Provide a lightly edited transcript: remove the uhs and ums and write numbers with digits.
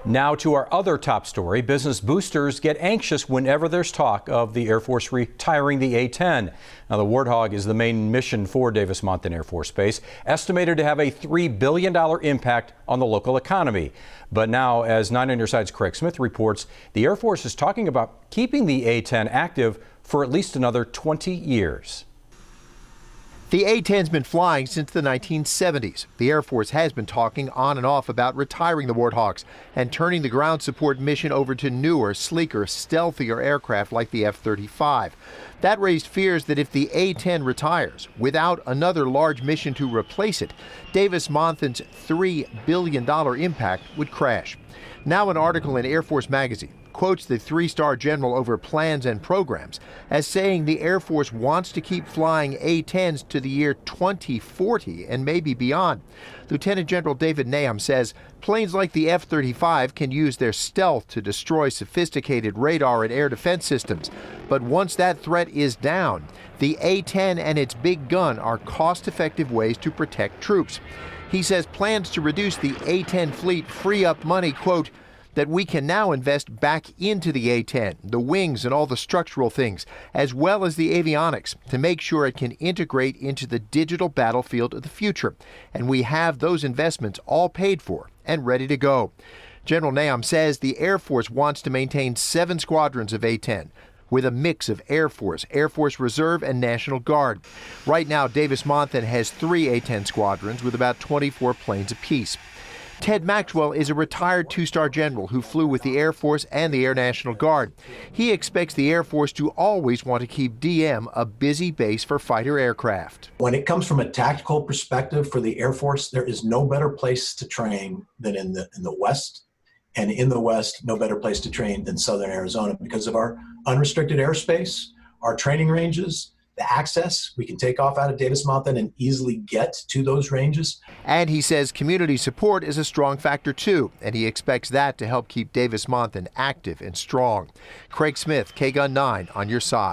Now to our other top story. Business boosters get anxious whenever there's talk of the Air Force retiring the A-10. Now, the Warthog is the main mission for Davis-Monthan Air Force Base, estimated to have a $3 billion impact on the local economy. But now, as 9 on Your Side's Craig Smith reports, the Air Force is talking about keeping the A-10 active for at least another 20 years. The A-10's been flying since the 1970s. The Air Force has been talking on and off about retiring the Warthogs and turning the ground support mission over to newer, sleeker, stealthier aircraft like the F-35. That raised fears that if the A-10 retires without another large mission to replace it, Davis-Monthan's $3 billion impact would crash. Now an article in Air Force magazine quotes the three-star general over plans and programs as saying the Air Force wants to keep flying A-10s to the year 2040 and maybe beyond. Lieutenant General David Nahum says planes like the F-35 can use their stealth to destroy sophisticated radar and air defense systems. But once that threat is down, the A-10 and its big gun are cost-effective ways to protect troops. He says plans to reduce the A-10 fleet free up money, quote, that we can now invest back into the A-10, the wings and all the structural things, as well as the avionics, to make sure it can integrate into the digital battlefield of the future. And we have those investments all paid for and ready to go. General Nahum says the Air Force wants to maintain 7 squadrons of A-10, with a mix of Air Force Reserve, and National Guard. Right now, Davis-Monthan has 3 A-10 squadrons with about 24 planes apiece. Ted Maxwell is a retired 2-star general who flew with the Air Force and the Air National Guard. He expects the Air Force to always want to keep DM a busy base for fighter aircraft. When it comes from a tactical perspective for the Air Force, there is no better place to train than in the West. And in the West, no better place to train than Southern Arizona because of our unrestricted airspace, our training ranges, the access. We can take off out of Davis-Monthan and easily get to those ranges. And he says community support is a strong factor too, and he expects that to help keep Davis-Monthan active and strong. Craig Smith, KGUN 9 on your side.